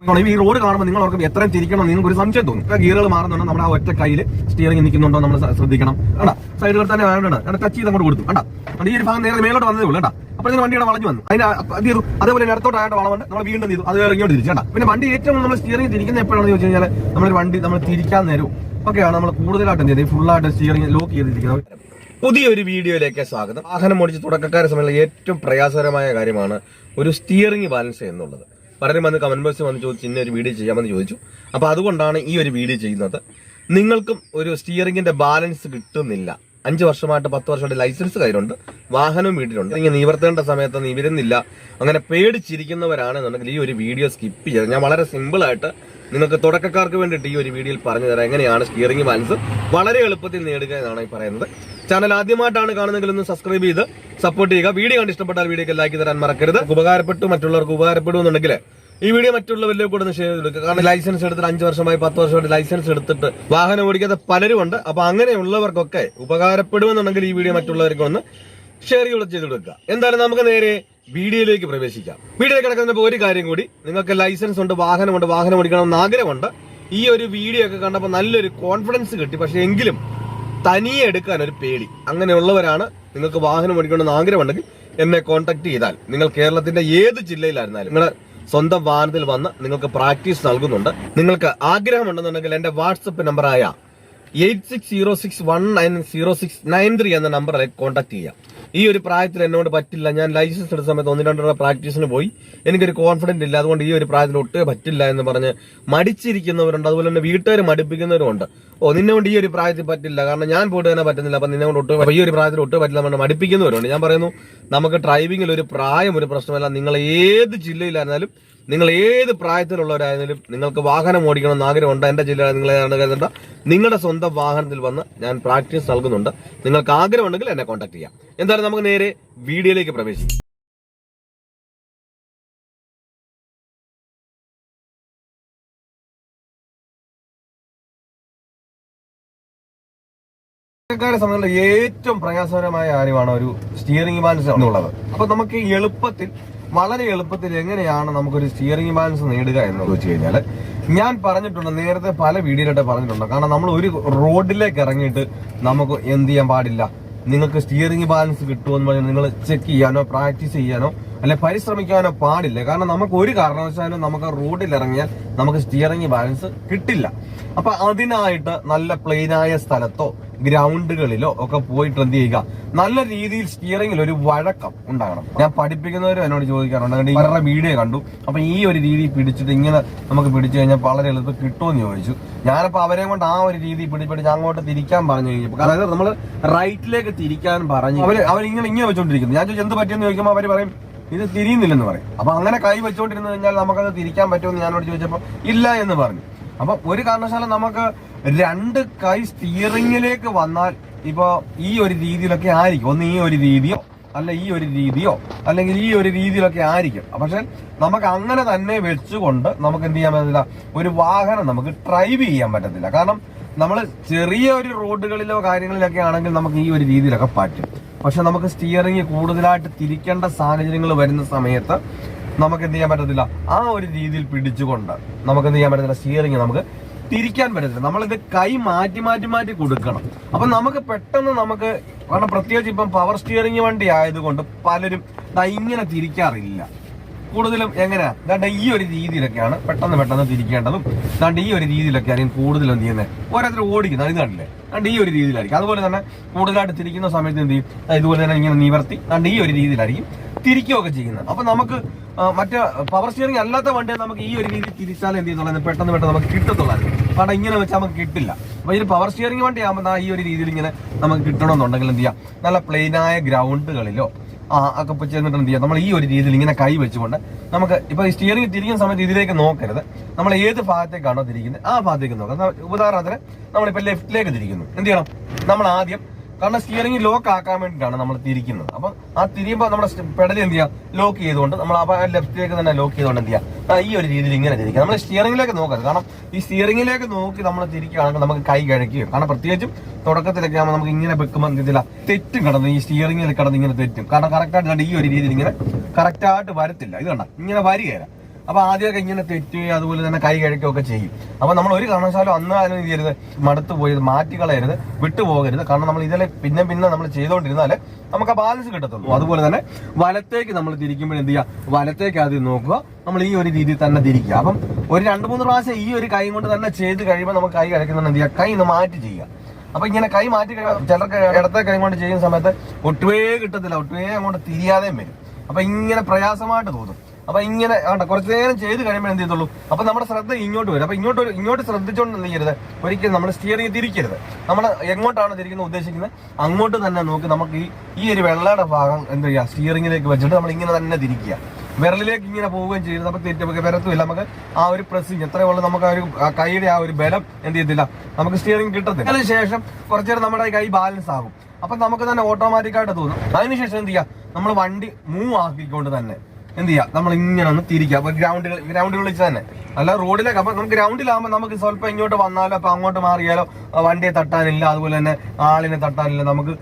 ഈ റോഡ് കാണുമ്പോൾ നിങ്ങൾ ഓർക്കും എത്രയും തിരിക്കണം നിങ്ങൾക്ക് ഒരു സംശയം തോന്നും. ഗിയറുകൾ മാറുന്നുണ്ടോ നമ്മുടെ ആ ഒറ്റ കയ്യിൽ സ്റ്റിയറിംഗ് നിൽക്കുന്നുണ്ടോ നമ്മൾ ശ്രദ്ധിക്കണം. കണ്ടാ സൈഡുകൾ തന്നെ വേണ്ട ടച്ച് ചെയ്ത് അങ്ങോട്ട് കൊടുത്തു. കണ്ടാ ഈ ഒരു ഭാഗം നേരെ മേലോട്ട് വന്നതേ ഉള്ളൂ. കേട്ടാ അപ്പോൾ ഇതിന് വണ്ടിയുടെ വളഞ്ഞു വന്നു. അതിന് ചെയ്തു അതേപോലെ ഇടത്തോട്ടായിട്ട് വളവുണ്ട്. നമ്മൾ വീണ്ടും ചെയ്തു അത് ഇങ്ങോട്ട് തിരിച്ചു. കേട്ടാ പിന്നെ വണ്ടി ഏറ്റവും നമ്മൾ സ്റ്റിയറിംഗ് തിരിക്കുന്ന എപ്പോഴാണെന്ന് ചോദിച്ചു കഴിഞ്ഞാൽ നമ്മളൊരു വണ്ടി നമ്മൾ തിരിക്കാൻ നേരവും ഒക്കെയാണ് നമ്മൾ കൂടുതലായിട്ട് എന്ത് ചെയ്തത് ഫുള്ളായിട്ട് സ്റ്റിയറിംഗ് ലോക്ക് ചെയ്തിരിക്കുന്നത്. പുതിയൊരു വീഡിയോയിലേക്ക് സ്വാഗതം. വാഹനം ഓടിച്ച് തുടക്കക്കാരെ സമയത്തുള്ള ഏറ്റവും പ്രയാസകരമായ കാര്യമാണ് ഒരു സ്റ്റിയറിംഗ് ബാലൻസ് എന്നുള്ളത്. പലരും വന്ന് കമന്റ് ബോക്സിൽ വന്ന് ചോദിച്ചു ഇന്ന ഒരു വീഡിയോ ചെയ്യാമെന്ന് ചോദിച്ചു. അപ്പോൾ അതുകൊണ്ടാണ് ഈ ഒരു വീഡിയോ ചെയ്യുന്നത്. നിങ്ങൾക്കും ഒരു സ്റ്റിയറിംഗിന്റെ ബാലൻസ് കിട്ടുന്നില്ല, 5 വർഷമായിട്ട് 10 വർഷമായിട്ട് ലൈസൻസ് കയ്യിലുണ്ട്, വാഹനവും വീട്ടിലുണ്ട്, ഇങ്ങനെ നിവർത്തേണ്ട സമയത്ത് നിവരുന്നില്ല, അങ്ങനെ പേടിച്ചിരിക്കുന്നവരാണെന്നുണ്ടെങ്കിൽ ഈ ഒരു വീഡിയോ സ്കിപ്പ് ചെയ്ത് ഞാൻ വളരെ സിമ്പിളായിട്ട് നിങ്ങൾക്ക് തുടക്കക്കാർക്ക് വേണ്ടിയിട്ട് ഈ ഒരു വീഡിയോയിൽ പറഞ്ഞു തരാം എങ്ങനെയാണ് സ്റ്റിയറിംഗ് ബാലൻസ് വളരെ എളുപ്പത്തിൽ നേടുക എന്നാണ് ഈ പറയുന്നത്. ചാനൽ ആദ്യമായിട്ടാണ് കാണുന്നതെങ്കിൽ ഒന്ന് സബ്സ്ക്രൈബ് ചെയ്ത് സപ്പോർട്ട് ചെയ്യുക. വീഡിയോ കണ്ട് ഇഷ്ടപ്പെട്ടാൽ വീഡിയോക്ക് ലൈക്ക് തരാൻ മറക്കരുത്. ഉപകാരപ്പെട്ടു മറ്റുള്ളവർക്ക് ഉപകാരപ്പെടുമെന്നുണ്ടെങ്കിൽ ഈ വീഡിയോ മറ്റുള്ളവരിലേക്ക് കൂടെ ഷെയർ ചെയ്തെടുക്കുക. കാരണം ലൈസൻസ് എടുത്തിട്ട് 5 വർഷമായി 10 വർഷമായിട്ട് ലൈസൻസ് എടുത്തിട്ട് വാഹനം ഓടിക്കാത്ത പലരും ഉണ്ട്. അപ്പൊ അങ്ങനെയുള്ളവർക്കൊക്കെ ഉപകാരപ്പെടുമെന്നുണ്ടെങ്കിൽ ഈ വീഡിയോ മറ്റുള്ളവർക്ക് ഒന്ന് ഷെയർ ചെയ്ത് കൊടുക്കുക. എന്തായാലും നമുക്ക് നേരെ വീഡിയോയിലേക്ക് പ്രവേശിക്കാം. വീഡിയോയിൽ കിടക്കുന്നപ്പോൾ ഒരു കാര്യം കൂടി, നിങ്ങൾക്ക് ലൈസൻസ് ഉണ്ട്, വാഹനമുണ്ട്, വാഹനം ഓടിക്കണമെന്ന് ആഗ്രഹമുണ്ട്. ഈ ഒരു വീഡിയോ ഒക്കെ കണ്ടപ്പോൾ നല്ലൊരു കോൺഫിഡൻസ് കിട്ടി. പക്ഷെ എങ്കിലും തനിയെ എടുക്കാൻ ഒരു പേടി. അങ്ങനെയുള്ളവരാണ് നിങ്ങൾക്ക് വാഹനം ഓടിക്കണമെന്ന് ആഗ്രഹമുണ്ടെങ്കിൽ എന്നെ കോൺടാക്ട് ചെയ്താൽ നിങ്ങൾ കേരളത്തിന്റെ ഏത് ജില്ലയിലായിരുന്നാലും നിങ്ങളുടെ സ്വന്തം വാഹനത്തിൽ വന്ന് നിങ്ങൾക്ക് പ്രാക്ടീസ് നൽകുന്നുണ്ട്. നിങ്ങൾക്ക് ആഗ്രഹമുണ്ടെന്നുണ്ടെങ്കിൽ എന്റെ വാട്സപ്പ് നമ്പറായ 8606190693 എന്ന നമ്പറിലേക്ക് കോൺടാക്ട് ചെയ്യാം. ഈ ഒരു പ്രായത്തിൽ എന്നോട് പറ്റില്ല, ഞാൻ ലൈസൻസ് എടുത്ത സമയത്ത് 1-2 പ്രാക്ടീസിന് പോയി, എനിക്കൊരു കോൺഫിഡന്റ് ഇല്ല, അതുകൊണ്ട് ഈ ഒരു പ്രായത്തിൽ ഒട്ടും പറ്റില്ല എന്ന് പറഞ്ഞ് മടിച്ചിരിക്കുന്നവരുണ്ട്. അതുപോലെ തന്നെ വീട്ടുകാർ മടിപ്പിക്കുന്നവരുണ്ട്. നിന്നെ കൊണ്ട് ഈ ഒരു പ്രായത്തിൽ പറ്റില്ല, കാരണം ഞാൻ പോയിട്ട് തന്നെ പറ്റുന്നില്ല, അപ്പൊ നിന്നെ കൊണ്ട് ഈ ഒരു പ്രായത്തിൽ ഒട്ടും പറ്റില്ല എന്ന് മടിപ്പിക്കുന്നവരുണ്ട്. ഞാൻ പറയുന്നു, നമുക്ക് ഡ്രൈവിംഗിൽ ഒരു പ്രായം ഒരു പ്രശ്നമല്ല. നിങ്ങൾ ഏത് ജില്ലയിലായിരുന്നാലും നിങ്ങൾ ഏത് പ്രായത്തിലുള്ളവരായിരുന്നാലും നിങ്ങൾക്ക് വാഹനം ഓടിക്കണം എന്ന് ആഗ്രഹമുണ്ട്, എന്റെ ജില്ലയിൽ നിങ്ങളെ കരുതണ്ട, നിങ്ങളുടെ സ്വന്തം വാഹനത്തിൽ വന്ന് ഞാൻ പ്രാക്ടീസ് നൽകുന്നുണ്ട്. നിങ്ങൾക്ക് ആഗ്രഹമുണ്ടെങ്കിൽ എന്നെ കോൺടാക്ട് ചെയ്യാം. എന്തായാലും നമുക്ക് നേരെ വീഡിയോയിലേക്ക് പ്രവേശിക്കാം. സമയത്തുള്ള ഏറ്റവും പ്രയാസകരമായ കാര്യമാണ് ഒരു സ്റ്റിയറിംഗ് ബാലൻസ് എന്നുള്ളത്. അപ്പൊ നമുക്ക് വളരെ എളുപ്പത്തിൽ എങ്ങനെയാണ് നമുക്കൊരു സ്റ്റിയറിംഗ് ബാലൻസ് നേടുക എന്ന് വെച്ച് കഴിഞ്ഞാൽ ഞാൻ പറഞ്ഞിട്ടുണ്ട്, നേരത്തെ പല വീഡിയോയിലായിട്ട് പറഞ്ഞിട്ടുണ്ട്. കാരണം നമ്മൾ ഒരു റോഡിലേക്ക് ഇറങ്ങിയിട്ട് നമുക്ക് എന്ത് ചെയ്യാൻ പാടില്ല, നിങ്ങൾക്ക് സ്റ്റിയറിംഗ് ബാലൻസ് കിട്ടുമെന്ന് പറഞ്ഞാൽ നിങ്ങൾ ചെക്ക് ചെയ്യാനോ പ്രാക്ടീസ് ചെയ്യാനോ അല്ലെ പരിശ്രമിക്കാനോ പാടില്ല. കാരണം നമുക്ക് ഒരു കാരണവശാലും നമുക്ക് റോഡിൽ ഇറങ്ങിയാൽ നമുക്ക് സ്റ്റിയറിംഗ് ബാലൻസ് കിട്ടില്ല. അപ്പൊ അതിനായിട്ട് നല്ല പ്ലെയിനായ സ്ഥലത്തോ ഗ്രൗണ്ടുകളിലോ ഒക്കെ പോയിട്ട് എന്ത് ചെയ്യുക, നല്ല രീതിയിൽ സ്റ്റിയറിംഗിൽ ഒരു വഴക്കം ഉണ്ടാകണം. ഞാൻ പഠിപ്പിക്കുന്നവരും എന്നോട് ചോദിക്കാറുണ്ട്, അങ്ങനെ ഇവരുടെ വീഡിയോ കണ്ടു, അപ്പൊ ഈ ഒരു രീതി പിടിച്ചിട്ട് ഇങ്ങനെ നമുക്ക് പിടിച്ചു കഴിഞ്ഞാൽ വളരെ എളുപ്പം കിട്ടുമെന്ന് ചോദിച്ചു. ഞാനപ്പോ അവരെ കൊണ്ട് ആ ഒരു രീതി പിടിപ്പിടിച്ച് അങ്ങോട്ട് തിരിക്കാൻ പറഞ്ഞു കഴിഞ്ഞപ്പോൾ, അതായത് നമ്മൾ റൈറ്റിലേക്ക് തിരിക്കാൻ പറഞ്ഞു അവരിങ്ങനെ വെച്ചോണ്ടിരിക്കുന്നു. ഞാൻ ചോദിച്ചു എന്ത് പറ്റിയെന്ന് ചോദിക്കുമ്പോൾ അവർ പറയും ഇത് തിരിയുന്നില്ലെന്ന് പറയും. അപ്പൊ അങ്ങനെ കൈ വെച്ചോണ്ടിരുന്നു കഴിഞ്ഞാൽ നമുക്കത് തിരിക്കാൻ പറ്റുമെന്ന് ഞാനോട് ചോദിച്ചപ്പോൾ ഇല്ല എന്ന് പറഞ്ഞു. അപ്പൊ ഒരു കാരണവശാലും നമുക്ക് 2 കൈ സ്റ്റിയറിംഗിലേക്ക് വന്നാൽ ഇപ്പൊ ഈ ഒരു രീതിയിലൊക്കെ ആയിരിക്കും. ഒന്ന് ഈ ഒരു രീതിയോ അല്ല ഈ ഒരു രീതിയോ അല്ലെങ്കിൽ ഈ ഒരു രീതിയിലൊക്കെ ആയിരിക്കും. പക്ഷെ നമുക്ക് അങ്ങനെ തന്നെ വെച്ചുകൊണ്ട് നമുക്ക് എന്ത് ചെയ്യാൻ പറ്റത്തില്ല, ഒരു വാഹനം നമുക്ക് ഡ്രൈവ് ചെയ്യാൻ പറ്റത്തില്ല. കാരണം നമ്മൾ ചെറിയ ഒരു റോഡുകളിലോ കാര്യങ്ങളിലൊക്കെ ആണെങ്കിൽ നമുക്ക് ഈ ഒരു രീതിയിലൊക്കെ പറ്റും. പക്ഷെ നമുക്ക് സ്റ്റിയറിംഗ് കൂടുതലായിട്ട് തിരിക്കേണ്ട സാഹചര്യങ്ങൾ വരുന്ന സമയത്ത് നമുക്ക് എന്ത് ചെയ്യാൻ പറ്റത്തില്ല, ആ ഒരു രീതിയിൽ പിടിച്ചുകൊണ്ട് നമുക്ക് എന്ത് ചെയ്യാൻ പറ്റത്തില്ല, സ്റ്റിയറിംഗ് നമുക്ക് തിരിക്കാൻ പറ്റത്തില്ല. നമ്മളിത് കൈ മാറ്റി കൊടുക്കണം. അപ്പൊ നമുക്ക് പെട്ടെന്ന് കാരണം പ്രത്യേകിച്ച് ഇപ്പം പവർ സ്റ്റിയറിംഗ് വണ്ടി ആയതുകൊണ്ട് പലരും ഇങ്ങനെ തിരിക്കാറില്ല. കൂടുതലും എങ്ങനെയാ ഈ ഒരു രീതിയിലൊക്കെയാണ് പെട്ടെന്ന് തിരിക്കേണ്ടതും. ഈ ഒരു രീതിയിലൊക്കെ ആയിരിക്കും കൂടുതലും എന്ത് ചെയ്യുന്നത്, ഓരോരുത്തർ ഓടിക്കുന്നത് ഇത് കണ്ടില്ലേ, ഈ ഒരു രീതിയിലായിരിക്കും. അതുപോലെ തന്നെ കൂടുതലായിട്ട് തിരിക്കുന്ന സമയത്ത് എന്ത് ചെയ്യും, ഇതുപോലെ തന്നെ ഇങ്ങനെ നിവർത്തി ഈ ഒരു രീതിയിലായിരിക്കും തിരിക്കുകയൊക്കെ ചെയ്യുന്നത്. അപ്പൊ നമുക്ക് മറ്റേ പവർ സ്റ്റിയറിംഗ് അല്ലാത്ത വണ്ടിയെ നമുക്ക് ഈ ഒരു രീതി തിരിച്ചാൽ എന്ത് ചെയ്യുന്നുള്ളത് പെട്ടെന്ന് നമുക്ക് കിട്ടത്തുള്ളായിരുന്നു. കാരണം ഇങ്ങനെ വെച്ചാൽ നമുക്ക് കിട്ടില്ല. അപ്പൊ ഇത് പവർ സ്റ്റിയറിംഗ് വണ്ടി ആകുമ്പോൾ ഈ ഒരു രീതിയിൽ ഇങ്ങനെ നമുക്ക് കിട്ടണമെന്നുണ്ടെങ്കിൽ എന്ത് ചെയ്യാം, നല്ല പ്ലെയിനായ ഗ്രൗണ്ടുകളിലോ ഒക്കെ ചെന്നിട്ട് എന്ത് ചെയ്യാം, നമ്മൾ ഈ ഒരു രീതിയിൽ ഇങ്ങനെ കൈ വെച്ചുകൊണ്ട് നമുക്ക് ഇപ്പൊ ഈ സ്റ്റിയറിംഗ് തിരിക്കുന്ന സമയത്ത് ഇതിലേക്ക് നോക്കരുത്, നമ്മൾ ഏത് ഭാഗത്തേക്കാണോ തിരിക്കുന്നത് ആ ഭാഗത്തേക്ക് നോക്കാം. ഉദാഹരണത്തിന് നമ്മളിപ്പോ ലെഫ്റ്റിലേക്ക് തിരിക്കുന്നു, എന്ത് ചെയ്യണം, നമ്മൾ ആദ്യം കാരണം സ്റ്റിയറിംഗ് ലോക്ക് ആക്കാൻ വേണ്ടിയിട്ടാണ് നമ്മൾ തിരിക്കുന്നത്. അപ്പൊ ആ തിരിയുമ്പോൾ നമ്മുടെ പെഡൽ എന്ത് ചെയ്യാം, ലോക്ക് ചെയ്തുകൊണ്ട് നമ്മൾ ആ ലെഫ്റ്റിലേക്ക് തന്നെ ലോക്ക് ചെയ്തുകൊണ്ട് എന്ത് ചെയ്യാം, ഈ ഒരു രീതിയിൽ ഇങ്ങനെ തിരിക്കുക. നമ്മൾ സ്റ്റിയറിംഗിലേക്ക് നോക്കരുത്. കാരണം ഈ സ്റ്റിയറിംഗിലേക്ക് നോക്കി നമ്മൾ തിരിക്കുകയാണെങ്കിൽ നമുക്ക് കൈ കഴിക്കുകയും, കാരണം പ്രത്യേകിച്ചും തുടക്കത്തിലൊക്കെ ആകുമ്പോൾ നമുക്ക് ഇങ്ങനെ വെക്കുമ്പോൾ എന്തില്ല തെറ്റും കിടന്ന് ഈ സ്റ്റിയറിംഗിൽ കിടന്ന് ഇങ്ങനെ തെറ്റും. കാരണം കറക്റ്റായിട്ട് ഈ ഒരു രീതിയിൽ ഇങ്ങനെ കറക്റ്റായിട്ട് വരത്തില്ല. ഇത് കണ്ട ഇങ്ങനെ വരികയില്ല. അപ്പൊ ആദ്യമൊക്കെ ഇങ്ങനെ തെറ്റുകയും അതുപോലെ തന്നെ കൈ കഴിക്കുകയൊക്കെ ചെയ്യും. അപ്പൊ നമ്മൾ ഒരു കാരണവശാലും അന്ന് അതിന് ചെയ്യരുത്, മടുത്തു പോയത് മാറ്റി കളയരുത്, വിട്ടുപോകരുത്. കാരണം നമ്മൾ ഇതിലെ പിന്നെ നമ്മൾ ചെയ്തുകൊണ്ടിരുന്നാല് നമുക്ക് ആ ബാലൻസ് കിട്ടത്തുള്ളൂ. അതുപോലെ തന്നെ വലത്തേക്ക് നമ്മൾ തിരിക്കുമ്പോൾ എന്ത് ചെയ്യുക, വലത്തേക്ക് ആദ്യം നോക്കുക, നമ്മൾ ഈ ഒരു രീതിയിൽ തന്നെ തിരിക്കുക. അപ്പം ഒരു 2-3 പ്രാവശ്യം ഈ ഒരു കൈ കൊണ്ട് തന്നെ ചെയ്ത് കഴിയുമ്പോൾ നമുക്ക് കൈ കഴിക്കുന്നത് എന്ത് ചെയ്യുക, കൈ ഒന്ന് മാറ്റി ചെയ്യുക. അപ്പൊ ഇങ്ങനെ കൈ മാറ്റി കഴിയുമ്പോൾ ചിലർക്ക് ഇടത്തെ കൈ കൊണ്ട് ചെയ്യുന്ന സമയത്ത് ഒട്ടുവേ കിട്ടത്തില്ല, ഒട്ടുവേ അങ്ങോട്ട് തിരിയാതെയും വരും. അപ്പൊ ഇങ്ങനെ പ്രയാസമായിട്ട് തോന്നും. അപ്പൊ ഇങ്ങനെ കുറച്ചു നേരം ചെയ്ത് കഴിയുമ്പോൾ എന്ത് ചെയ്തുള്ളൂ, അപ്പൊ നമ്മുടെ ശ്രദ്ധ ഇങ്ങോട്ട് വരും. അപ്പൊ ഇങ്ങോട്ട് ശ്രദ്ധിച്ചുകൊണ്ട് എന്ത് ചെയ്യരുത്, ഒരിക്കലും നമ്മൾ സ്റ്റിയറിംഗ് തിരിക്കരുത്. നമ്മൾ എങ്ങോട്ടാണ് തിരിക്കുന്നത് ഉദ്ദേശിക്കുന്നത് അങ്ങോട്ട് തന്നെ നോക്കി നമുക്ക് ഈ ഒരു വെള്ളയുടെ ഭാഗം എന്ത് ചെയ്യുക, സ്റ്റിയറിംഗിലേക്ക് വെച്ചിട്ട് നമ്മൾ ഇങ്ങനെ തന്നെ തിരിക്കുക. വിരലിലേക്ക് ഇങ്ങനെ പോവുകയും ചെയ്ത് നമുക്ക് തെറ്റ് വരത്തുമില്ല. നമുക്ക് ആ ഒരു പ്രസ്സിങ് എത്രയുള്ളൂ, നമുക്ക് ആ ഒരു കൈയുടെ ആ ഒരു ബലം എന്ത് ചെയ്യത്തില്ല, നമുക്ക് സ്റ്റിയറിംഗ് കിട്ടത്തില്ല. അതിനുശേഷം കുറച്ചേരം നമ്മുടെ കൈ ബാലൻസ് ആകും. അപ്പൊ നമുക്ക് തന്നെ ഓട്ടോമാറ്റിക്കായിട്ട് തോന്നും. അതിനുശേഷം എന്ത് ചെയ്യുക, നമ്മൾ വണ്ടി മൂവ് ആക്കിക്കൊണ്ട് തന്നെ എന്ത് ചെയ്യുക, നമ്മൾ ഇങ്ങനെ ഒന്ന് തിരിക്കുക. അപ്പൊ ഗ്രൗണ്ടുകളിൽ വെച്ച് തന്നെ, അല്ല റോഡിലേക്ക്. അപ്പൊ നമുക്ക് ഗ്രൗണ്ടിലാകുമ്പോൾ നമുക്ക് സ്വല്പം ഇങ്ങോട്ട് വന്നാലോ അപ്പൊ അങ്ങോട്ട് മാറിയാലോ വണ്ടിയെ തട്ടാനില്ല, അതുപോലെ തന്നെ ആളിനെ തട്ടാനില്ല, നമുക്ക്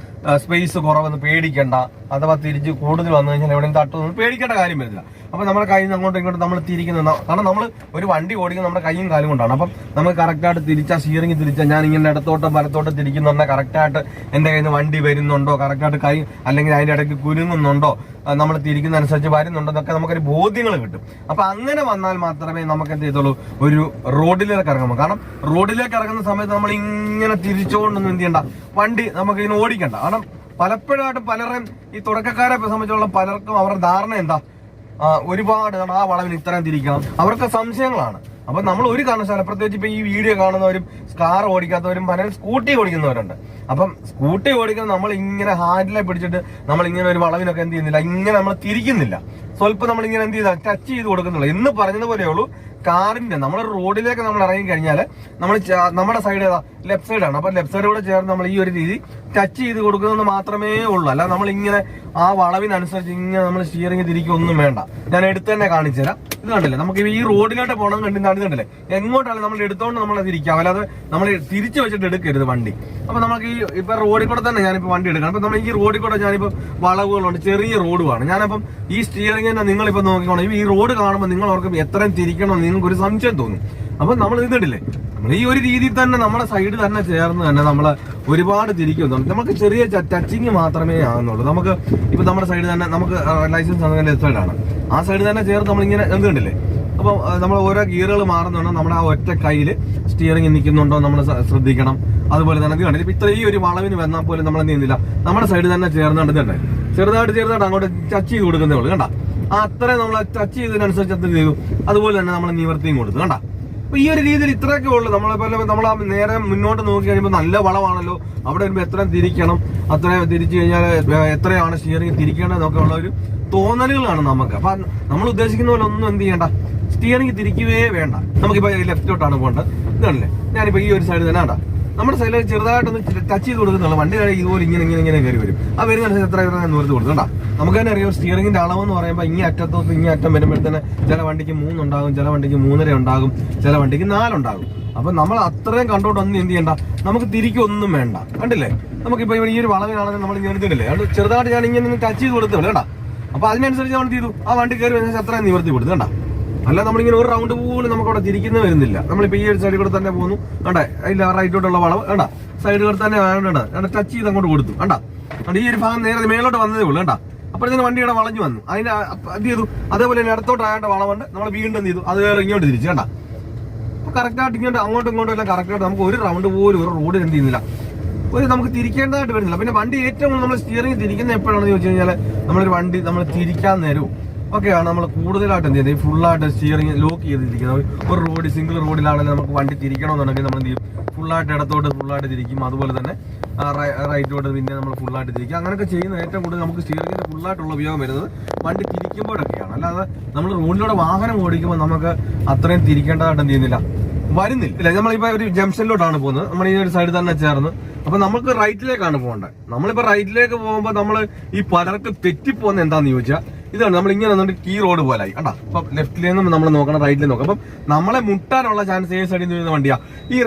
സ്പേസ് കുറവെന്ന് പേടിക്കണ്ട. അഥവാ തിരിച്ച് കൂടുതൽ വന്നു കഴിഞ്ഞാൽ എവിടെയും തട്ടുമെന്ന് പേടിക്കേണ്ട കാര്യം വരുന്നില്ല. അപ്പൊ നമ്മുടെ കയ്യിൽ നിന്ന് അങ്ങോട്ടും ഇങ്ങോട്ടും നമ്മൾ തിരിക്കുന്നത്, കാരണം നമ്മൾ ഒരു വണ്ടി ഓടിക്കുന്നത് നമ്മുടെ കൈയും കാലും കൊണ്ടാണ്. അപ്പം നമുക്ക് കറക്റ്റായിട്ട് തിരിച്ചാൽ, സ്റ്റിയറിംഗ് തിരിച്ചാൽ, ഞാൻ ഇങ്ങനെ ഇടത്തോട്ടും വലത്തോട്ടും തിരിക്കുന്നുണ്ടോ, കറക്റ്റായിട്ട് എന്റെ കയ്യിൽ നിന്ന് വണ്ടി വരുന്നുണ്ടോ, കറക്റ്റായിട്ട് കൈ അല്ലെങ്കിൽ അതിന്റെ ഇടയ്ക്ക് കുലുങ്ങുന്നുണ്ടോ, നമ്മൾ തിരിക്കുന്ന അനുസരിച്ച് വരുന്നുണ്ടോ എന്നൊക്കെ നമുക്കൊരു ബോധ്യങ്ങൾ കിട്ടും. അപ്പൊ അങ്ങനെ വന്നാൽ മാത്രമേ നമുക്ക് എന്ത് ചെയ്തുള്ളൂ, ഒരു റോഡിലേക്ക് ഇറങ്ങുമ്പോൾ. കാരണം റോഡിലേക്ക് ഇറങ്ങുന്ന സമയത്ത് നമ്മൾ ഇങ്ങനെ തിരിച്ചുകൊണ്ടൊന്നും എന്ത് ചെയ്യണ്ട, വണ്ടി നമുക്ക് ഇതിന് ഓടിക്കണ്ട. കാരണം പലപ്പോഴായിട്ട് പലരും ഈ തുടക്കക്കാരെ സംബന്ധിച്ചുള്ള പലർക്കും അവരുടെ ധാരണ എന്താ, ഒരുപാട് ആ വളവിന് ഇത്രയും തിരിക്കണം, അവർക്ക് സംശയങ്ങളാണ്. അപ്പൊ നമ്മൾ ഒരു കാരണവശാലും, പ്രത്യേകിച്ച് ഇപ്പൊ ഈ വീഡിയോ കാണുന്നവരും കാർ ഓടിക്കാത്തവരും പലരും സ്കൂട്ടി ഓടിക്കുന്നവരുണ്ട്. അപ്പം സ്കൂട്ടി ഓടിക്കുന്ന നമ്മൾ ഇങ്ങനെ ഹാൻഡിലെ പിടിച്ചിട്ട് നമ്മൾ ഇങ്ങനെ ഒരു വളവിനൊക്കെ എന്ത് ചെയ്യുന്നില്ല, ഇങ്ങനെ നമ്മൾ തിരിക്കുന്നില്ല, സ്വല്പം നമ്മൾ ഇങ്ങനെ എന്ത് ചെയ്താൽ ടച്ച് ചെയ്ത് കൊടുക്കുന്നുള്ളൂ. എന്ന് പറഞ്ഞതുപോലെയുള്ളൂ കാറിന്റെ, നമ്മൾ റോഡിലേക്ക് നമ്മൾ ഇറങ്ങി കഴിഞ്ഞാൽ നമ്മൾ നമ്മുടെ സൈഡ് ഏതാ, ലെഫ്റ്റ് സൈഡാണ്. അപ്പൊ ലെഫ്റ്റ് സൈഡോടെ ചേർന്ന് നമ്മൾ ഈ ഒരു രീതി ടച്ച് ചെയ്ത് കൊടുക്കുന്നത് മാത്രമേ ഉള്ളൂ. അല്ല നമ്മൾ ഇങ്ങനെ ആ വളവിനനുസരിച്ച് ഇങ്ങനെ നമ്മൾ സ്റ്റിയറിംഗ് തിരിക്കൊന്നും വേണ്ട. ഞാൻ എടുത്ത് തന്നെ കാണിച്ചു തരാം. ഇത് കണ്ടില്ലേ, നമുക്ക് ഈ റോഡിലോട്ട് പോകണം കണ്ടില്ലേ, എങ്ങോട്ടാണ് നമ്മൾ എടുത്തോണ്ട് നമ്മളെ തിരിക്കാം, അല്ലാതെ നമ്മൾ തിരിച്ചു വെച്ചിട്ട് എടുക്കരുത് വണ്ടി. അപ്പൊ നമുക്ക് ഈ ഇപ്പൊ റോഡിൽ കൂടെ തന്നെ ഞാനിപ്പോ വണ്ടി എടുക്കണം. അപ്പൊ നമ്മൾ ഈ റോഡിൽ കൂടെ ഞാനിപ്പോ വളവുകളുണ്ട്, ചെറിയ റോഡുമാണ്. ഞാനപ്പം ഈ സ്റ്റിയറിംഗിനെ നിങ്ങളിപ്പോ നോക്കിക്കോണം, ഈ റോഡ് കാണുമ്പോൾ നിങ്ങൾ ഓർക്കും എത്രയും തിരിക്കണം, നിങ്ങൾക്ക് ഒരു സംശയം തോന്നും. അപ്പൊ നമ്മൾ ഇതിട്ടില്ലേ, നമ്മൾ ഈ ഒരു രീതിയിൽ തന്നെ നമ്മുടെ സൈഡ് തന്നെ ചേർന്ന് തന്നെ നമ്മള് ഒരുപാട് തിരിക്കുന്നുണ്ട്. നമുക്ക് ചെറിയ ടച്ചിങ് മാത്രമേ ആകുന്നുള്ളൂ. നമുക്ക് ഇപ്പൊ നമ്മുടെ സൈഡ് തന്നെ, നമുക്ക് ലൈസൻസ് ലെഫ്റ്റ് സൈഡാണ്, ആ സൈഡ് തന്നെ ചേർന്ന് നമ്മളിങ്ങനെ എന്ത് കണ്ടില്ലേ. അപ്പൊ നമ്മൾ ഓരോ ഗിയറുകൾ മാറുന്നുണ്ടോ, നമ്മുടെ ആ ഒറ്റ കയ്യിൽ സ്റ്റിയറിംഗ് നിൽക്കുന്നുണ്ടോ നമ്മൾ ശ്രദ്ധിക്കണം. അതുപോലെ തന്നെ ഇത് കണ്ടില്ല, ഇപ്പൊ ഇത്രയും ഒരു വളവിന് വന്നാൽ പോലും നമ്മൾ എന്ത് ചെയ്യുന്നില്ല, നമ്മുടെ സൈഡ് തന്നെ ചേർന്നുണ്ട് തന്നെ ചെറുതായിട്ട് അങ്ങോട്ട് ടച്ച് ചെയ്ത് കൊടുക്കുന്നേ ഉള്ളൂ. കണ്ട, ആ അത്രയും നമ്മൾ ടച്ച് ചെയ്തതിനനുസരിച്ച് എന്ത് ചെയ്തു, അതുപോലെ തന്നെ നമ്മൾ നിവർത്തിയും കൊടുത്തു. കണ്ട, അപ്പൊ ഈ ഒരു രീതിയിൽ ഇത്രയൊക്കെ ഉള്ളു. നമ്മൾ നേരെ മുന്നോട്ട് നോക്കി കഴിയുമ്പോൾ നല്ല വളവാണല്ലോ, അവിടെ വരുമ്പോൾ എത്രയും തിരിക്കണം, അത്രയും തിരിച്ചു കഴിഞ്ഞാൽ എത്രയാണ് സ്റ്റിയറിംഗ് തിരിക്കേണ്ടതെന്നൊക്കെ ഉള്ള ഒരു തോന്നലുകളാണ് നമുക്ക്. അപ്പൊ നമ്മൾ ഉദ്ദേശിക്കുന്ന പോലെ ഒന്നും എന്ത് ചെയ്യണ്ട, സ്റ്റിയറിംഗ് തിരിക്കുകയേ വേണ്ട. നമുക്കിപ്പോ ലെഫ്റ്റോട്ടാണ് പോകേണ്ടത്. ഇതാണല്ലേ, ഞാനിപ്പോ ഈ ഒരു സൈഡ് തന്നെ ആണ്ടാ, നമ്മുടെ സൈഡിൽ ചെറുതായിട്ടൊന്ന് ടച്ച് ചെയ്ത് കൊടുക്കുന്നുള്ളൂ. വണ്ടി ഇതുപോലെ ഇങ്ങനെ കയറി വരും. ആ വരുന്ന എത്ര നിർത്തി കൊടുക്കും. കണ്ടാ, നമുക്ക് തന്നെ അറിയാം സ്റ്റിയറിംഗിന്റെ അളവെന്ന് പറയുമ്പോൾ ഇങ്ങേ അറ്റത്തോട്ട് ഇങ്ങേ അറ്റം വരുമ്പോഴത്തേന് ചില വണ്ടിക്ക് 3 ഉണ്ടാകും, ചില വണ്ടിക്ക് 3.5 ഉണ്ടാകും, ചില വണ്ടിക്ക് 4 ഉണ്ടാകും. അപ്പൊ നമ്മൾ അത്രയും കണ്ടോട്ടൊന്നും എന്ത് ചെയ്യണ്ട, നമുക്ക് തിരിക്കൊന്നും വേണ്ട. കണ്ടില്ലേ, നമുക്കിപ്പോ ഈ ഒരു വളവിനാണെന്ന് നമ്മൾ ഇങ്ങനെ എടുത്തിട്ടില്ലേ, അത് ചെറുതായിട്ട് ഞാൻ ഇങ്ങനെ ടച്ച് ചെയ്ത് കൊടുത്തേ കണ്ടാ. അപ്പൊ അതിനനുസരിച്ച് നമ്മൾ ചെയ്തു, ആ വണ്ടി കയറി വരുന്ന അത്രയും നിവർത്തി കൊടുത്തു. കണ്ടാ, അല്ല നമ്മളിങ്ങനെ ഒരു റൗണ്ട് പോലും നമുക്ക് അവിടെ തിരിക്കുന്ന വരുന്നില്ല. നമ്മളിപ്പോ ഈ ഒരു സൈഡിൽ കൂടെ തന്നെ പോകുന്നു. കണ്ടേ, അതിൽ റൈറ്റോട്ടുള്ള വളവ് കണ്ടാ, സൈഡുകൾ തന്നെ വേണ്ട, ടച്ച് ചെയ്ത് അങ്ങോട്ട് കൊടുത്തു. കണ്ടാ, ഈ ഒരു ഭാഗം നേരെ മേലോട്ട് വന്നതേ ഉള്ളൂ. കണ്ടാ, അപ്പോഴത്തേന് വണ്ടിയുടെ വളഞ്ഞു വന്നു. അതിന് എന്ത് ചെയ്തു, അതേപോലെ തന്നെ ഇടത്തോട്ട് ആയണ്ട വളവുണ്ട്, നമ്മൾ വീണ്ടും എന്ത് ചെയ്തു, അത് വേറെ ഇങ്ങോട്ട് തിരിച്ചു. കണ്ടാ, അപ്പൊ കറക്റ്റായിട്ട് ഇങ്ങോട്ട് അങ്ങോട്ടും ഇങ്ങോട്ടും എല്ലാം കറക്റ്റായിട്ട് നമുക്ക് ഒരു റൗണ്ട് പോലും ഒരു റോഡിൽ എന്ത് ചെയ്യുന്നില്ല, നമുക്ക് തിരിക്കേണ്ടതായിട്ട് വരുന്നില്ല. പിന്നെ വണ്ടി ഏറ്റവും കൂടുതൽ നമ്മൾ സ്റ്റിയറിംഗ് തിരിക്കുന്ന എപ്പോഴാണെന്ന് ചോദിച്ചു കഴിഞ്ഞാൽ, നമ്മളൊരു വണ്ടി നമ്മൾ തിരിക്കാൻ നേരവും ഒക്കെയാണ് നമ്മൾ കൂടുതലായിട്ട് എന്ത് ചെയ്യുന്നത്, ഫുള്ളായിട്ട് സ്റ്റിയറിംഗ് ലോക്ക് ചെയ്തിരിക്കുന്നത്. ഒരു റോഡ് സിംഗിൾ റോഡിലാണെങ്കിൽ നമുക്ക് വണ്ടി തിരിക്കണമെന്നുണ്ടെങ്കിൽ നമ്മൾ എന്ത് ചെയ്യും, ഫുള്ളായിട്ട് ഇടത്തോട്ട് ഫുള്ളായിട്ട് തിരിക്കും. അതുപോലെ തന്നെ റൈറ്റോട്ട് പിന്നെ നമ്മൾ ഫുള്ളായിട്ട് തിരിക്കും. അങ്ങനെയൊക്കെ ചെയ്യുന്ന ഏറ്റവും കൂടുതൽ നമുക്ക് സ്റ്റിയറിംഗിന്റെ ഫുള്ളായിട്ടുള്ള ഉപയോഗം വരുന്നത് വണ്ടി തിരിക്കുമ്പോഴൊക്കെയാണ്. അല്ലാതെ നമ്മൾ റോഡിലൂടെ വാഹനം ഓടിക്കുമ്പോൾ നമുക്ക് അത്രയും തിരിക്കേണ്ടതായിട്ട് എന്ത് ചെയ്യുന്നില്ല, വരുന്നില്ല. നമ്മളിപ്പോ ഒരു ജംഗ്ഷനിലോട്ടാണ് പോകുന്നത്, നമ്മൾ ഈ ഒരു സൈഡ് തന്നെ ചേർന്ന്. അപ്പൊ നമുക്ക് റൈറ്റിലേക്കാണ് പോകേണ്ടത്. നമ്മളിപ്പോ റൈറ്റിലേക്ക് പോകുമ്പോൾ നമ്മൾ ഈ പലർക്ക് തെറ്റിപ്പോകുന്ന എന്താന്ന് ചോദിച്ചാൽ, ഇതാണ് നമ്മൾ ഇങ്ങനെ വന്നിട്ട് കീ റോഡ് പോലായി കണ്ടാ. അപ്പൊ ലെഫ്റ്റിൽ നിന്നും നമ്മൾ നോക്കണം, റൈറ്റിൽ നോക്കാം. അപ്പം നമ്മളെ മുട്ടാനുള്ള ചാൻസ് ഏത് സൈഡിൽ നിന്ന് വരുന്ന വണ്ടിയാ? ഈ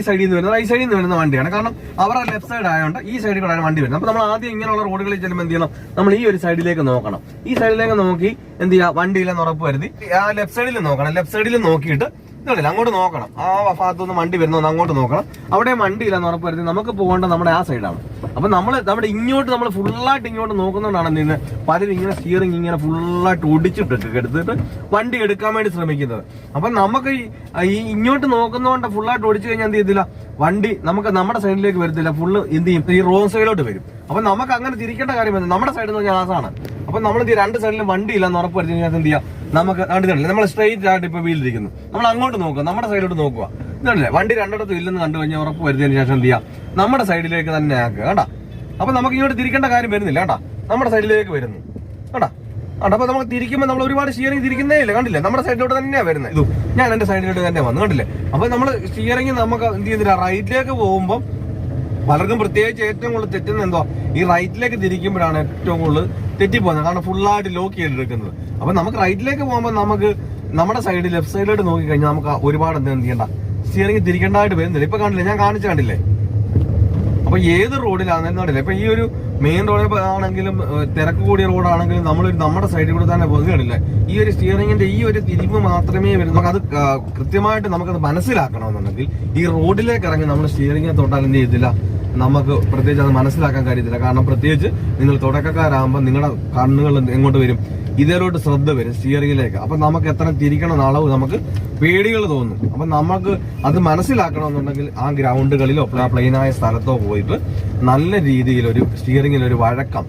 സൈഡിൽ നിന്ന് വരുന്ന റൈറ്റ് സൈഡിൽ നിന്ന് വരുന്ന വണ്ടിയാണ്. കാരണം അവരുടെ ലെഫ്റ്റ് സൈഡ് ആയതുകൊണ്ട് ഈ സൈഡിൽ കൂടെയാണ് വണ്ടി വരുന്നത്. അപ്പൊ നമ്മൾ ആദ്യം ഇങ്ങനെയുള്ള റോഡുകളിൽ ചെല്ലുമ്പോൾ എന്ത് ചെയ്യണം? നമ്മൾ ഈ ഒരു സൈഡിലേക്ക് നോക്കണം. ഈ സൈഡിലേക്ക് നോക്കി എന്ത് ചെയ്യുക? വണ്ടിയില്ലെന്ന് ഉറപ്പ് വരുത്തി ആ ലെഫ്റ്റ് സൈഡിൽ നോക്കണം. ലെഫ്റ്റ് സൈഡിൽ നോക്കിയിട്ട് ഇതല്ല അങ്ങോട്ട് നോക്കണം. ആ ഭാഗത്തുനിന്ന് വണ്ടി വരുന്നോന്ന് അങ്ങോട്ട് നോക്കണം. അവിടെ വണ്ടിയില്ലെന്ന് ഉറപ്പ് വരുത്തി നമുക്ക് പോകേണ്ടത് നമ്മുടെ ആ സൈഡാണ്. അപ്പൊ നമ്മുടെ ഇങ്ങോട്ട് നമ്മൾ ഫുള്ളായിട്ട് ഇങ്ങോട്ട് നോക്കുന്നതുകൊണ്ടാണ് നിന്ന് പലരും ഇങ്ങനെ സ്റ്റിയറിംഗ് ഇങ്ങനെ ഫുള്ളായിട്ട് ഒടിച്ചിട്ട് എടുത്തിട്ട് വണ്ടി എടുക്കാൻ വേണ്ടി ശ്രമിക്കുന്നത്. അപ്പൊ നമുക്ക് ഈ ഇങ്ങോട്ട് നോക്കുന്നതുകൊണ്ട് ഫുള്ളായിട്ട് ഒടിച്ചു കഴിഞ്ഞാൽ എന്ത് ചെയ്തില്ല? വണ്ടി നമുക്ക് നമ്മുടെ സൈഡിലേക്ക് വരത്തില്ല, ഫുള്ള് എന്ത് ചെയ്യും? ഈ റോങ് സൈഡിലോട്ട് വരും. അപ്പൊ നമുക്ക് അങ്ങനെ തിരിക്കേണ്ട കാര്യം വരുന്നത് നമ്മുടെ സൈഡിൽ നിന്ന് ഗ്യാസാണ്. അപ്പൊ നമ്മൾ രണ്ട് സൈഡിലും വണ്ടി ഇല്ലെന്ന് ഉറപ്പ് വരുത്തി കഴിഞ്ഞാൽ എന്ത് ചെയ്യാം? നമുക്ക് കണ്ടില്ലേ നമ്മൾ സ്ട്രെയിറ്റ് ആയിട്ട് ഇപ്പൊ വീലിരിക്കുന്നു, നമ്മൾ അങ്ങോട്ട് നോക്കുക, നമ്മുടെ സൈഡിലോട്ട് നോക്കുക. ഇതല്ലേ വണ്ടി രണ്ടിടത്തും ഇല്ലെന്ന് കണ്ടു കഴിഞ്ഞാൽ ഉറപ്പ് വരുത്തിയതിനു ശേഷം എന്ത് ചെയ്യാം? നമ്മുടെ സൈഡിലേക്ക് തന്നെ ആക്കുക കേട്ടാ. അപ്പൊ നമുക്ക് ഇങ്ങോട്ട് തിരിക്കേണ്ട കാര്യം വരുന്നില്ല കേട്ടാ, നമ്മുടെ സൈഡിലേക്ക് വരുന്നു കേട്ടാ. അപ്പൊ നമുക്ക് തിരിക്കുമ്പോൾ നമ്മൾ ഒരുപാട് സ്റ്റിയറിംഗ് തിരിക്കുന്നേ ഇല്ല, കണ്ടില്ലേ? നമ്മുടെ സൈഡിലോട്ട് തന്നെയാണ് വരുന്നത്. ഇത് ഞാൻ എന്റെ സൈഡിലോട്ട് തന്നെ വന്നു, കണ്ടില്ലേ? അപ്പൊ നമ്മൾ സ്റ്റിയറിംഗ് നമുക്ക് എന്ത് ചെയ്യുന്നില്ല, റൈറ്റിലേക്ക് പോകുമ്പോൾ പലർക്കും പ്രത്യേകിച്ച് ഏറ്റവും കൂടുതൽ തെറ്റുന്നത് എന്തോ ഈ റൈറ്റിലേക്ക് തിരിക്കുമ്പോഴാണ് ഏറ്റവും കൂടുതൽ തെറ്റിപ്പോകുന്നത്. കാരണം ഫുള്ളായിട്ട് ലോക്ക് ചെയ്തെടുക്കുന്നത്. അപ്പൊ നമുക്ക് റൈറ്റിലേക്ക് പോകുമ്പോൾ നമുക്ക് നമ്മുടെ സൈഡ് ലെഫ്റ്റ് സൈഡിലോട്ട് നോക്കി കഴിഞ്ഞാൽ നമുക്ക് ഒരുപാട് എന്ത് ചെയ്യണ്ട, സ്റ്റിയറിംഗ് തിരിക്കേണ്ടതായിട്ട് വരുന്നില്ല. ഇപ്പൊ കണ്ടില്ലേ, ഞാൻ കാണിച്ചു കണ്ടില്ലേ? അപ്പൊ ഏത് റോഡിലാണെന്നും കണ്ടില്ലേ? ഇപ്പൊ ഈ ഒരു മെയിൻ റോഡ് ആണെങ്കിലും തിരക്ക് കൂടിയ റോഡാണെങ്കിലും നമ്മൾ നമ്മുടെ സൈഡിൽ കൂടെ തന്നെ പോകുകയാണില്ലേ? ഈ ഒരു സ്റ്റിയറിംഗിന്റെ ഈ ഒരു തിരിവ് മാത്രമേ വരുന്നു. അത് കൃത്യമായിട്ട് നമുക്കത് മനസ്സിലാക്കണമെന്നുണ്ടെങ്കിൽ ഈ റോഡിലേക്ക് ഇറങ്ങി നമ്മൾ സ്റ്റിയറിംഗിനെ തൊട്ടാൽ എന്ത് ചെയ്തില്ല, നമുക്ക് പ്രത്യേകിച്ച് അത് മനസ്സിലാക്കാൻ കഴിയത്തില്ല. കാരണം പ്രത്യേകിച്ച് നിങ്ങൾ തുടക്കക്കാരാകുമ്പോൾ നിങ്ങളുടെ കണ്ണുകൾ എങ്ങോട്ട് വരും? ഇതിലോട്ട് ശ്രദ്ധ വരും, സ്റ്റിയറിംഗിലേക്ക്. അപ്പൊ നമുക്ക് എത്ര തിരിക്കണം അളവ് നമുക്ക് പേടികൾ തോന്നും. അപ്പൊ നമുക്ക് അത് മനസ്സിലാക്കണമെന്നുണ്ടെങ്കിൽ ആ ഗ്രൗണ്ടുകളിലോ പ്ലെയിനായ സ്ഥലത്തോ പോയിട്ട് നല്ല രീതിയിൽ ഒരു സ്റ്റിയറിംഗിൽ ഒരു വഴക്കം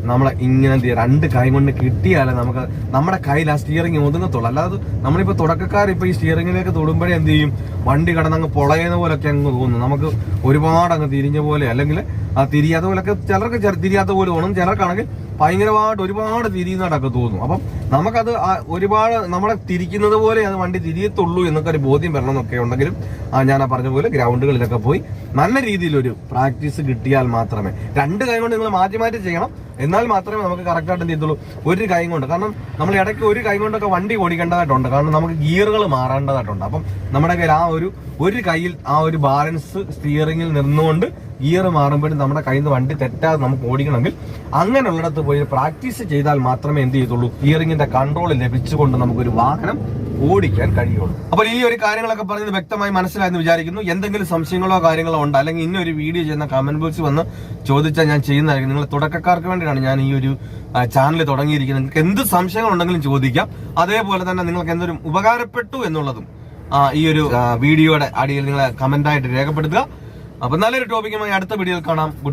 നമ്മളെ ഇങ്ങനെ രണ്ട് കൈ കൊണ്ട് കിട്ടിയാലേ നമുക്ക് നമ്മുടെ കയ്യിൽ ആ സ്റ്റിയറിംഗ് ഒതുങ്ങത്തുള്ളൂ. അല്ലാതെ നമ്മളിപ്പോ തുടക്കക്കാർ ഇപ്പൊ ഈ സ്റ്റിയറിംഗിലേക്ക് തൊടുമ്പോഴേ എന്ത് ചെയ്യും? വണ്ടി കടന്നങ്ങ് പൊളയുന്ന പോലൊക്കെ അങ്ങ് തോന്നും. നമുക്ക് ഒരുപാട് അങ്ങ് തിരിഞ്ഞ പോലെ, അല്ലെങ്കിൽ ആ തിരിയാത്ത പോലൊക്കെ ചിലർക്ക് തിരിയാത്ത പോലെ തോന്നും, ചിലർക്കാണെങ്കിൽ ഭയങ്കരമായിട്ട് ഒരുപാട് തിരിയുന്നതായിട്ടൊക്കെ തോന്നും. അപ്പം നമുക്കത് ഒരുപാട് നമ്മളെ തിരിക്കുന്നത് പോലെ അത് വണ്ടി തിരിയത്തുള്ളൂ എന്നൊക്കെ ഒരു ബോധ്യം വരണം എന്നൊക്കെ ഉണ്ടെങ്കിലും ഞാൻ പറഞ്ഞ പോലെ ഗ്രൗണ്ടുകളിലൊക്കെ പോയി നല്ല രീതിയിലൊരു പ്രാക്ടീസ് കിട്ടിയാൽ മാത്രമേ, രണ്ട് കൈ കൊണ്ട് നിങ്ങൾ മാറ്റി മാറ്റി ചെയ്യണം, എന്നാൽ മാത്രമേ നമുക്ക് കറക്റ്റായിട്ട് എന്ത് ചെയ്തുള്ളൂ. ഒരു കൈ കൊണ്ട്, കാരണം നമ്മൾ ഇടയ്ക്ക് ഒരു കൈ കൊണ്ടൊക്കെ വണ്ടി ഓടിക്കേണ്ടതായിട്ടുണ്ട്. കാരണം നമുക്ക് ഗിയറുകൾ മാറേണ്ടതായിട്ടുണ്ട്. അപ്പം നമ്മുടെ കയ്യിൽ ആ ഒരു കയ്യിൽ ആ ഒരു ബാലൻസ് സ്റ്റിയറിംഗിൽ നിന്നുകൊണ്ട് ഗിയർ മാറുമ്പോഴും നമ്മുടെ കയ്യിൽ നിന്ന് വണ്ടി തെറ്റാതെ നമുക്ക് ഓടിക്കണമെങ്കിൽ അങ്ങനെയുള്ളിടത്ത് പോയി പ്രാക്ടീസ് ചെയ്താൽ മാത്രമേ എന്ത് ചെയ്തുള്ളൂ, സ്റ്റിയറിംഗിന്റെ കൺട്രോൾ ലഭിച്ചുകൊണ്ട് നമുക്കൊരു വാഹനം ഓടിക്കാൻ കഴിയുള്ളൂ. അപ്പോൾ ഈ ഒരു കാര്യങ്ങളൊക്കെ പറഞ്ഞത് വ്യക്തമായി മനസ്സിലായെന്ന് വിചാരിക്കുന്നു. എന്തെങ്കിലും സംശയങ്ങളോ കാര്യങ്ങളോ ഉണ്ട്, അല്ലെങ്കിൽ ഇന്നൊരു വീഡിയോ ചെയ്യുന്ന കമന്റ് ബോക്സിൽ വന്ന് ചോദിച്ചാൽ ഞാൻ ചെയ്യുന്നതായിരിക്കും. നിങ്ങൾ തുടക്കക്കാർക്ക് വേണ്ടിയാണ് ഞാൻ ഈ ഒരു ചാനൽ തുടങ്ങിയിരിക്കുന്നത്. നിങ്ങൾക്ക് എന്ത് സംശയങ്ങളുണ്ടെങ്കിലും ചോദിക്കാം. അതേപോലെ തന്നെ നിങ്ങൾക്ക് എന്തൊരു ഉപകാരപ്പെട്ടു എന്നുള്ളതും ഈ ഒരു വീഡിയോയുടെ അടിയിൽ നിങ്ങൾ കമന്റ് ആയിട്ട് രേഖപ്പെടുത്തുക. അപ്പൊ നല്ലൊരു ടോപ്പിക്കുമായി അടുത്ത വീഡിയോയിൽ കാണാം. Good bye.